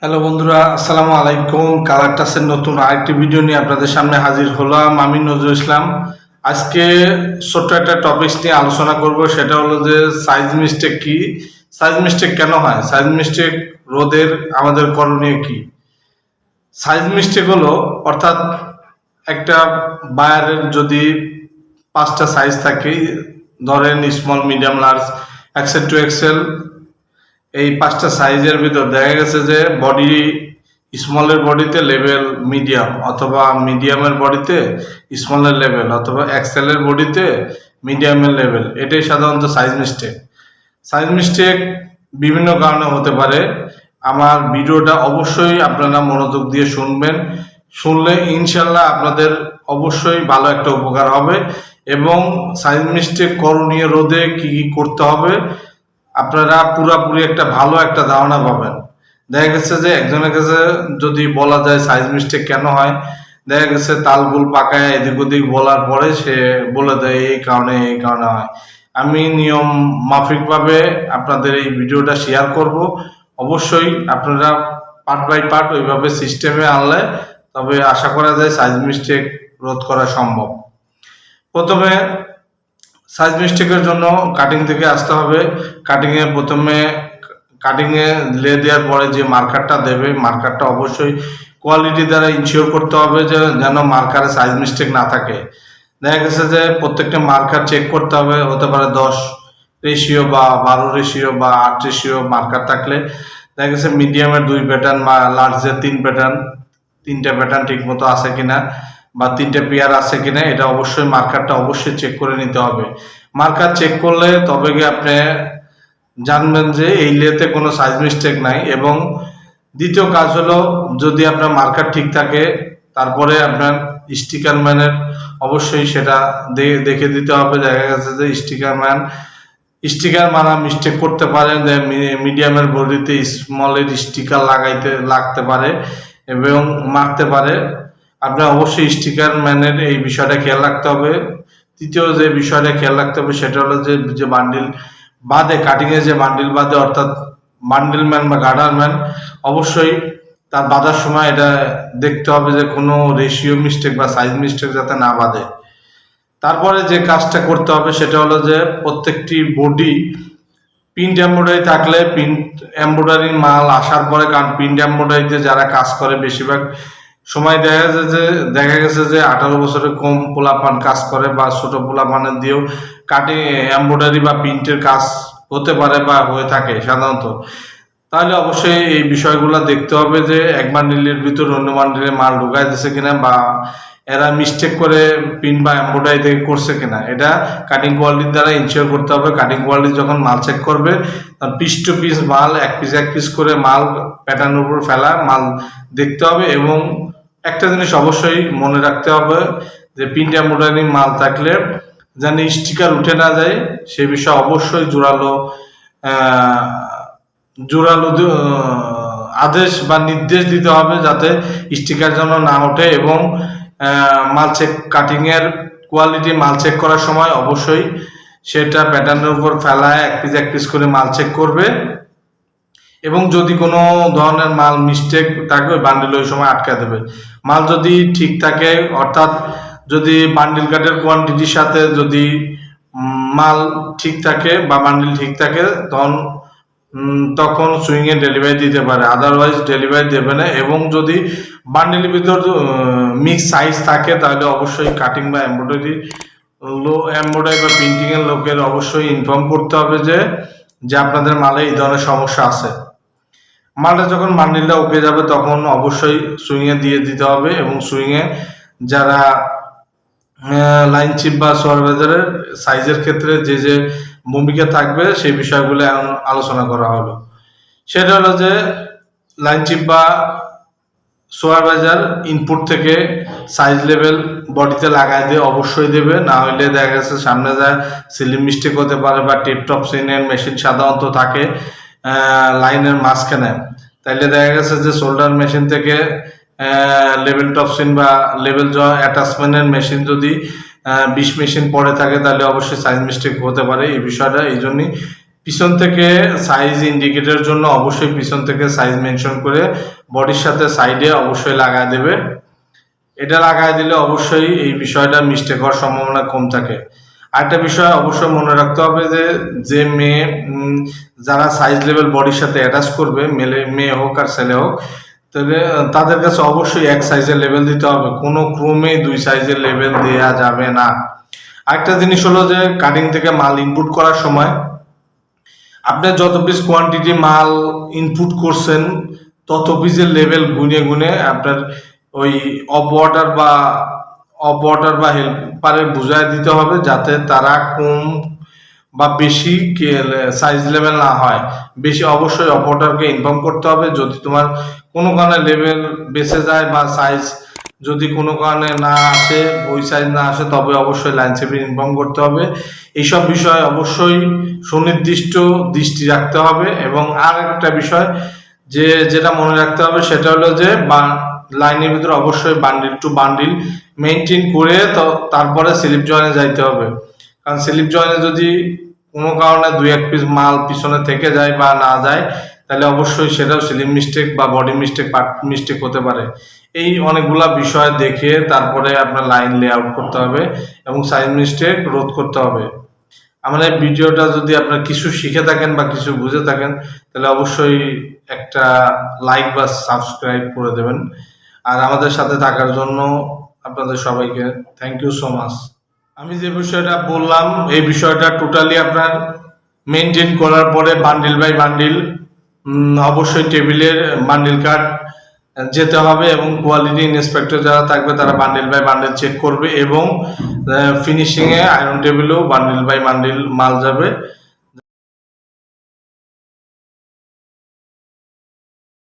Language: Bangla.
হ্যালো বন্ধুরা, আসসালামু আলাইকুম। কালার টাচের নতুন আরেকটি ভিডিও নিয়ে আপনাদের সামনে হাজির হলাম। আমি নজরুল ইসলাম। আজকে ছোট্ট একটা টপিকস নিয়ে আলোচনা করব, সেটা হলো যে সাইজ মিস্টেক কি, সাইজ মিস্টেক কেন হয়, সাইজ মিস্টেক রোধের আমাদের করণীয় কি। সাইজ মিস্টেক হলো অর্থাৎ একটা বায়ারের যদি 5টা সাইজ থাকে, ধরেন small, medium, large, XL to XL, এই 5টা সাইজের ভিতর দেখা গেছে যে বডি, স্মলের বডিতে লেভেল মিডিয়াম, অথবা মিডিয়ামের বডিতে স্মলের লেভেল, অথবা এক্সেলের বডিতে মিডিয়ামের লেভেল, এটাই সাধারণত সাইজ মিস্টেক। সাইজ মিস্টেক বিভিন্ন কারণে হতে পারে। আমার ভিডিওটা অবশ্যই আপনারা মনোযোগ দিয়ে শুনবেন, শুনলে ইনশাল্লাহ আপনাদের অবশ্যই ভালো একটা উপকার হবে। এবং সাইজ মিস্টেক করণীয় রোধে কি কি করতে হবে আপনারা পুরাপুরি একটা ভালো একটা ধারণা পাবেন। দেখা গেছে যে একজনের কাছে যদি বলা যায় সাইজ মিস্টেক কেন হয়, দেখা গেছে তালগুল পাকায় এদিক ওদিক বলার পরে সে বলে দেয় এই কারণে এই কারণে হয়। আমি নিয়ম মাফিকভাবে আপনাদের এই ভিডিওটা শেয়ার করব। অবশ্যই আপনারা পার্ট বাই পার্ট ওইভাবে সিস্টেমে আনলে তবে আশা করা যায় সাইজ মিস্টেক রোধ করা সম্ভব। প্রথমে সাইজ মিস্টেকের জন্য কাটিং থেকে আসতে হবে। কাটিংয়ে লে দেওয়ার পরে যে মার্কারটা দেবে, মার্কারটা অবশ্যই কোয়ালিটি দ্বারা ইনশিওর করতে হবে যে যেন মার্কারে সাইজ মিস্টেক না থাকে। দেখা গেছে যে প্রত্যেকটা মার্কার চেক করতে হবে, হতে পারে 10 রেশিও বা 12 রেশিও বা 8 রেশিও মার্কার থাকলে দেখা গেছে মিডিয়ামের 2 প্যাটার্ন বা লার্জের 3 প্যাটার্ন, 3টা প্যাটার্ন ঠিক মতো আছে কিনা বা 3টে পেয়ার আছে কিনা, এটা অবশ্যই মার্কারটা অবশ্যই চেক করে নিতে হবে। মার্কার চেক করলে তবে গিয়ে আপনি জানবেন যে এই লেতে কোনো সাইজ মিস্টেক নাই। এবং দ্বিতীয় কাজ হলো, যদি আপনার মার্কার ঠিক থাকে তারপরে আপনার স্টিকার ম্যানের অবশ্যই সেটা দেখে দিতে হবে। দেখা গেছে যে স্টিকার মারা মিস্টেক করতে পারে, যে মিডিয়ামের বডিতে স্মলের স্টিকার লাগতে পারে এবং মারতে পারে। আপনার অবশ্যই স্টিকার ম্যানের এই বিষয়টা খেয়াল রাখতে হবে। তৃতীয় যে বিষয়টা খেয়াল রাখতে হবে সেটা হলো যে বান্ডিল বাদে, কাটিং এর যে বান্ডিল বাদে, অর্থাৎ বান্ডিল ম্যান বা গার্ডার ম্যান, অবশ্যই তার বাঁধার সময় এটা দেখতে হবে যে কোনো রেশিও মিস্টেক বা সাইজ মিস্টেক যাতে না বাঁধে। তারপরে যে কাজটা করতে হবে সেটা হলো যে প্রত্যেকটি বডি প্রিন্ট এমব্রয়ডারি থাকলে, প্রিন্ট এমব্রয়ডারি মাল আসার পরে, কারণ প্রিন্ট এমব্রয়ডারিতে যারা কাজ করে বেশিরভাগ সময় দেখা গেছে যে 18 বছরের কম পোলাপান কাজ করে বা ছোট পোলাপানের দিয়েও কাটিং এমব্রয়ডারি বা প্রিন্টের কাজ হতে পারে বা হয়ে থাকে সাধারণত। তাহলে অবশ্যই এই বিষয়গুলো দেখতে হবে যে এক বান্ডিলের ভিতর অন্য বান্ডিলে মাল ঢুকাই দিচ্ছে কিনা, বা এরা মিস্টেক করে প্রিন্ট বা এমব্রয়ডারি থেকে করছে কিনা, এটা কাটিং কোয়ালিটির দ্বারা ইনশিওর করতে হবে। কাটিং কোয়ালিটি যখন মাল চেক করবে, পিস টু পিস মাল এক পিস করে মাল প্যাটার্নের উপর ফেলা মাল দেখতে হবে। এবং একটা জিনিস অবশ্যই মনে রাখতে হবে যে প্রিন্ট এমব্রয়ডারি মাল থাকলে যেন স্টিকার উঠে না যায়, সে বিষয়ে অবশ্যই জোরালো আদেশ বা নির্দেশ দিতে হবে যাতে স্টিকার যেন না ওঠে। এবং মাল চেক, কাটিং এর কোয়ালিটি মাল চেক করার সময় অবশ্যই সেটা প্যাটার্নের উপর ফেলায় এক পিস করে মাল চেক করবে। এবং যদি কোনো ধরনের মাল মিস্টেক থাকে ওই বান্ডিল ওই সময় আটকা দেবে। মাল যদি ঠিক থাকে, অর্থাৎ যদি বান্ডিল কাটের কোয়ান্টিটির সাথে যদি মাল ঠিক থাকে বা বান্ডিল ঠিক থাকে, তখন সুইং এ ডেলিভারি দিতে পারে, আদারওয়াইজ ডেলিভারি দেবে না। এবং যদি বান্ডিলের ভিতর মিক্স সাইজ থাকে তাহলে অবশ্যই কাটিং বা এমব্রয়ডারি বা প্রিন্টিং এর লোকের অবশ্যই ইনফর্ম করতে হবে যে আপনাদের মালে এই ধরনের সমস্যা আছে। মালটা যখন বান্ডিলটা ওকে যাবে তখন অবশ্যই সুইং এ দিয়ে দিতে হবে। এবং সুইং এ যারা লাইন চিপ বা সুপারভাইজারের সাইজের ক্ষেত্রে যে ভূমিকা থাকবে সেই বিষয়গুলো আলোচনা করা হলো। সেটা হলো যে লাইন চিপ বা সুপারভাইজার ইনপুট থেকে সাইজ লেভেল বডিতে লাগাই দিয়ে অবশ্যই দেবে, না হলে দেখা গেছে সামনে যায় সিলিং মিস্টেক হতে পারে বা টেপ টপ সিনের মেশিন সাধারণত থাকে লাইনের মাঝখানে। তাইলে দেখা গেছে যে শোল্ডার মেশিন থেকে লেভেল টপসিন বা লেভেল অ্যাটাচমেন্টের মেশিন যদি 20 মেশিন পরে থাকে তাহলে অবশ্যই সাইজ মিস্টেক হতে পারে। এই বিষয়টা এই জন্যই পিছন থেকে সাইজ ইন্ডিকেটরের জন্য অবশ্যই পিছন থেকে সাইজ মেনশন করে বডির সাথে সাইডে অবশ্যই লাগায় দেবে। এটা লাগাই দিলে অবশ্যই এই বিষয়টা মিস্টেক হওয়ার সম্ভাবনা কম থাকে। আরেকটা বিষয় অবশ্যই মনে রাখতে হবে যে যে মেয়ে যারা সাইজ লেভেল বডির সাথে অ্যাটাচ করবে, মেয়ে হোক আর ছেলে হোক, তবে তাদের কাছে অবশ্যই এক সাইজের লেভেল দিতে হবে, কোনো ক্রমে দুই সাইজের লেভেল দেয়া যাবে না। আরেকটা জিনিস হলো যে কাটিং থেকে মাল ইনপুট করার সময় আপনি যত পিস কোয়ান্টিটি মাল ইনপুট করছেন তত পিসের লেভেল গুনে গুনে আপনার ওই অফ অর্ডার বা হেল্পারে বুঝায় দিতে হবে, যাতে তারা কম বা বেশি সাইজ লেভেল না হয়। বেশি অবশ্যই অফ অর্ডারকে ইনফর্ম করতে হবে। যদি তোমার কোনো কারণে লেভেল বেঁচে যায় বা সাইজ যদি কোনো কারণে না আসে, ওই সাইজ না আসে, তবে অবশ্যই লাইন সেফে ইনফর্ম করতে হবে। এইসব বিষয় অবশ্যই সুনির্দিষ্ট দৃষ্টি রাখতে হবে। এবং আর একটা বিষয় যেটা মনে রাখতে হবে সেটা হলো যে লাইনের ভিতরে অবশ্যই বান্ডিল টু বান্ডিল মেনটেন করে তারপরে স্লিপ জয়েনে যাইতে হবে। কারণ স্লিপ জয়েনে যদি কোনো কারণে দুই এক পিস মাল পিছনে থেকে যায় বা না যায়, তাহলে অবশ্যই সেটাও স্লিপ মিস্টেক বা বডি মিস্টেক, পার্ট মিস্টেক হতে পারে। এই অনেকগুলা বিষয় দেখে তারপরে আপনার লাইন লেআউট করতে হবে এবং সাইজ মিস্টেক রোধ করতে হবে। আমাদের ভিডিওটা যদি আপনার কিছু শিখে থাকেন বা কিছু বুঝে থাকেন, তাহলে অবশ্যই একটা লাইক বা সাবস্ক্রাইব করে দেবেন। আর আমাদের সাথে থাকার জন্য আপনাদের সবাইকে থ্যাংক ইউ সো মাচ। আমি যে বিষয়টা বললাম এই বিষয়টা টোটালি আপনার মেনটেন করার পরে বান্ডিল বাই বান্ডিল অবশ্যই টেবিলের বান্ডিল কার্ড যেতে হবে এবং কোয়ালিটি ইন্সপেক্টর যারা থাকবে তারা বান্ডিল বাই বান্ডিল চেক করবে এবং ফিনিশিংয়ে আয়রন টেবিলেও বান্ডিল বাই বান্ডিল মাল যাবে।